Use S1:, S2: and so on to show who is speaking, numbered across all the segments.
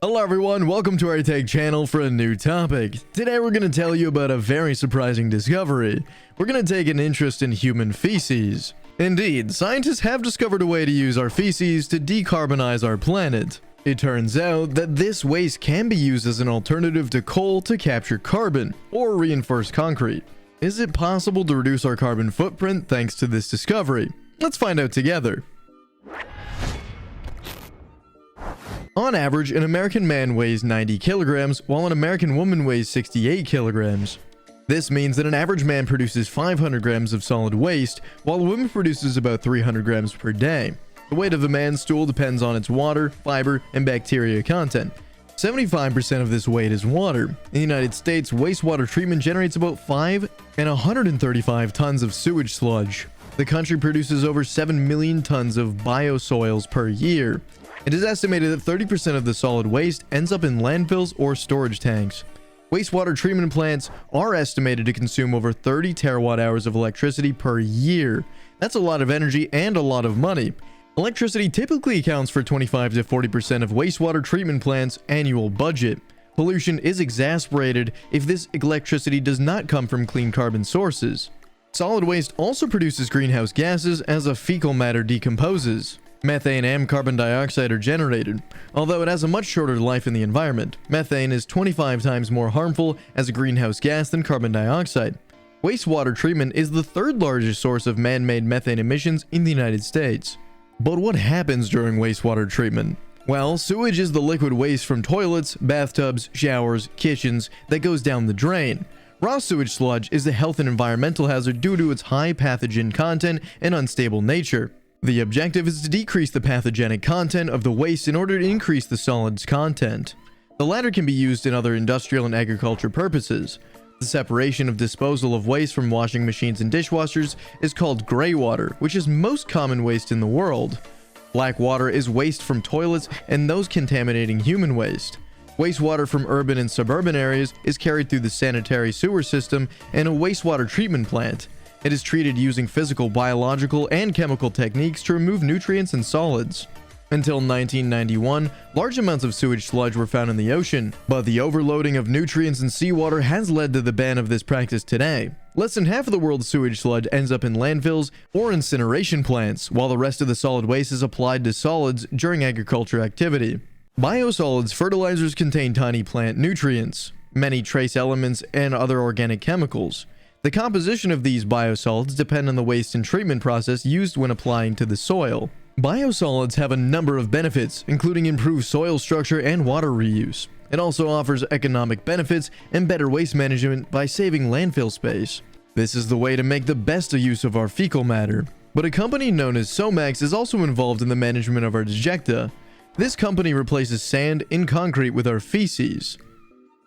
S1: Hello everyone, welcome to our aTech channel for a new topic. Today we're going to tell you about a very surprising discovery. We're going to take an interest in human feces. Indeed, scientists have discovered a way to use our feces to decarbonize our planet. It turns out that this waste can be used as an alternative to coal to capture carbon, or reinforced concrete. Is it possible to reduce our carbon footprint thanks to this discovery? Let's find out together. On average, an American man weighs 90 kilograms, while an American woman weighs 68 kilograms. This means that an average man produces 500 grams of solid waste, while a woman produces about 300 grams per day. The weight of the man's stool depends on its water, fiber, and bacteria content. 75% of this weight is water. In the United States, wastewater treatment generates about 5 and 135 tons of sewage sludge. The country produces over 7 million tons of biosoils per year. It is estimated that 30% of the solid waste ends up in landfills or storage tanks. Wastewater treatment plants are estimated to consume over 30 terawatt hours of electricity per year. That's a lot of energy and a lot of money. Electricity typically accounts for 25 to 40% of wastewater treatment plants' annual budget. Pollution is exacerbated if this electricity does not come from clean carbon sources. Solid waste also produces greenhouse gases as the fecal matter decomposes. Methane and carbon dioxide are generated. Although it has a much shorter life in the environment, methane is 25 times more harmful as a greenhouse gas than carbon dioxide. Wastewater treatment is the third largest source of man-made methane emissions in the United States. But what happens during wastewater treatment? Well, sewage is the liquid waste from toilets, bathtubs, showers, kitchens that goes down the drain. Raw sewage sludge is a health and environmental hazard due to its high pathogen content and unstable nature. The objective is to decrease the pathogenic content of the waste in order to increase the solids content. The latter can be used in other industrial and agriculture purposes. The separation of disposal of waste from washing machines and dishwashers is called gray water, which is most common waste in the world. Black water is waste from toilets and those contaminating human waste. Wastewater from urban and suburban areas is carried through the sanitary sewer system and a wastewater treatment plant. It is treated using physical, biological, and chemical techniques to remove nutrients and solids. Until 1991, large amounts of sewage sludge were found in the ocean, but the overloading of nutrients in seawater has led to the ban of this practice today. Less than half of the world's sewage sludge ends up in landfills or incineration plants, while the rest of the solid waste is applied to solids during agriculture activity. Biosolids fertilizers contain tiny plant nutrients, many trace elements, and other organic chemicals. The composition of these biosolids depend on the waste and treatment process used when applying to the soil. Biosolids have a number of benefits, including improved soil structure and water reuse. It also offers economic benefits and better waste management by saving landfill space. This is the way to make the best use of our fecal matter. But a company known as Somax is also involved in the management of our dejecta. This company replaces sand in concrete with our feces.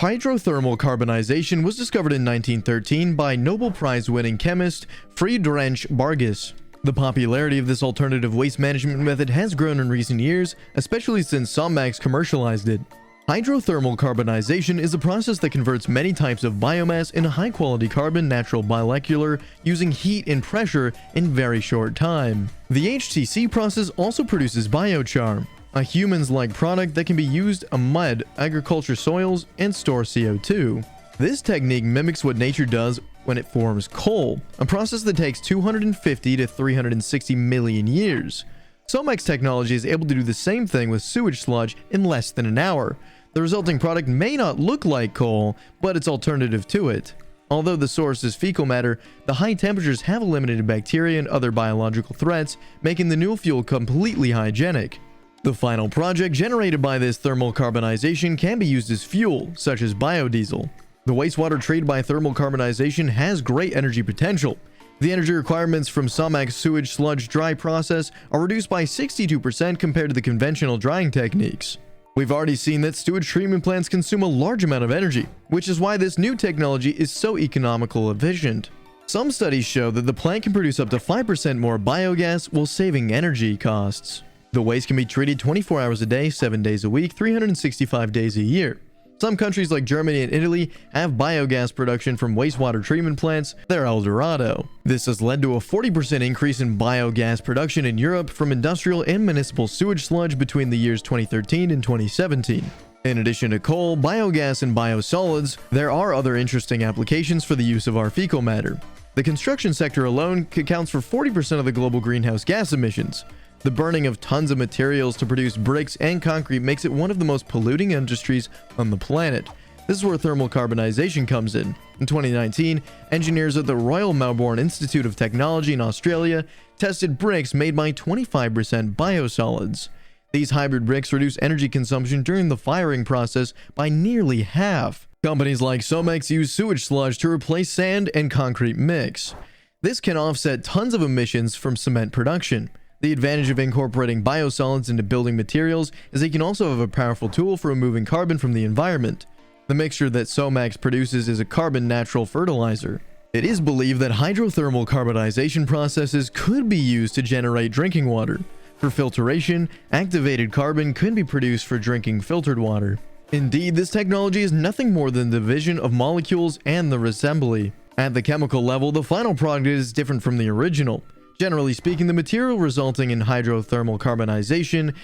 S1: Hydrothermal carbonization was discovered in 1913 by Nobel Prize-winning chemist Friedrich Bargis. The popularity of this alternative waste management method has grown in recent years, especially since Somax commercialized it. Hydrothermal carbonization is a process that converts many types of biomass into high-quality carbon natural molecular using heat and pressure in very short time. The HTC process also produces biochar, a humans-like product that can be used on mud, agriculture soils, and store CO2. This technique mimics what nature does when it forms coal, a process that takes 250 to 360 million years. Somax technology is able to do the same thing with sewage sludge in less than an hour. The resulting product may not look like coal, but it's alternative to it. Although the source is fecal matter, the high temperatures have eliminated bacteria and other biological threats, making the new fuel completely hygienic. The final project generated by this thermal carbonization can be used as fuel, such as biodiesel. The wastewater treated by thermal carbonization has great energy potential. The energy requirements from Somax sewage sludge dry process are reduced by 62% compared to the conventional drying techniques. We've already seen that sewage treatment plants consume a large amount of energy, which is why this new technology is so economical and efficient. Some studies show that the plant can produce up to 5% more biogas while saving energy costs. The waste can be treated 24 hours a day, 7 days a week, 365 days a year. Some countries like Germany and Italy have biogas production from wastewater treatment plants. They're El Dorado. This has led to a 40% increase in biogas production in Europe from industrial and municipal sewage sludge between the years 2013 and 2017. In addition to coal, biogas, and biosolids, there are other interesting applications for the use of our fecal matter. The construction sector alone accounts for 40% of the global greenhouse gas emissions. The burning of tons of materials to produce bricks and concrete makes it one of the most polluting industries on the planet. This is where thermal carbonization comes in. In 2019, engineers at the Royal Melbourne Institute of Technology in Australia tested bricks made by 25% biosolids. These hybrid bricks reduce energy consumption during the firing process by nearly half. Companies like Somex use sewage sludge to replace sand and concrete mix. This can offset tons of emissions from cement production. The advantage of incorporating biosolids into building materials is they can also have a powerful tool for removing carbon from the environment. The mixture that Somex produces is a carbon natural fertilizer. It is believed that hydrothermal carbonization processes could be used to generate drinking water. For filtration, activated carbon could be produced for drinking filtered water. Indeed, this technology is nothing more than the division of molecules and the assembly. At the chemical level, the final product is different from the original. Generally speaking, the material resulting in hydrothermal carbonization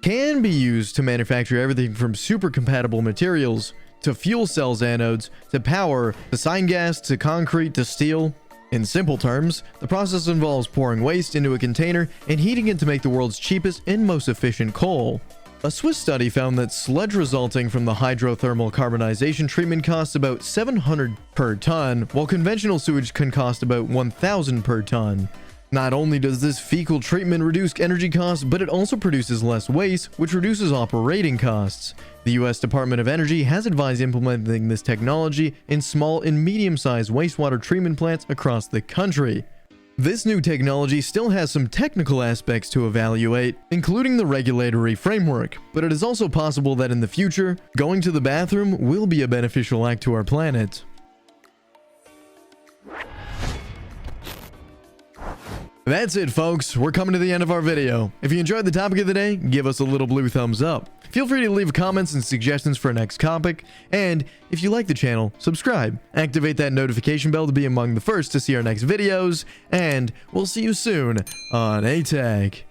S1: can be used to manufacture everything from super compatible materials to fuel cells anodes, to power, to sign gas, to concrete, to steel. In simple terms, the process involves pouring waste into a container and heating it to make the world's cheapest and most efficient coal. A Swiss study found that sludge resulting from the hydrothermal carbonization treatment costs about $700 per ton, while conventional sewage can cost about $1,000 per ton. Not only does this fecal treatment reduce energy costs, but it also produces less waste, which reduces operating costs. The US Department of Energy has advised implementing this technology in small and medium-sized wastewater treatment plants across the country. This new technology still has some technical aspects to evaluate, including the regulatory framework, but it is also possible that in the future, going to the bathroom will be a beneficial act to our planet. That's it, folks. We're coming to the end of our video. If you enjoyed the topic of the day, give us a little blue thumbs up. Feel free to leave comments and suggestions for a next topic. And if you like the channel, subscribe. Activate that notification bell to be among the first to see our next videos. And we'll see you soon on aTech.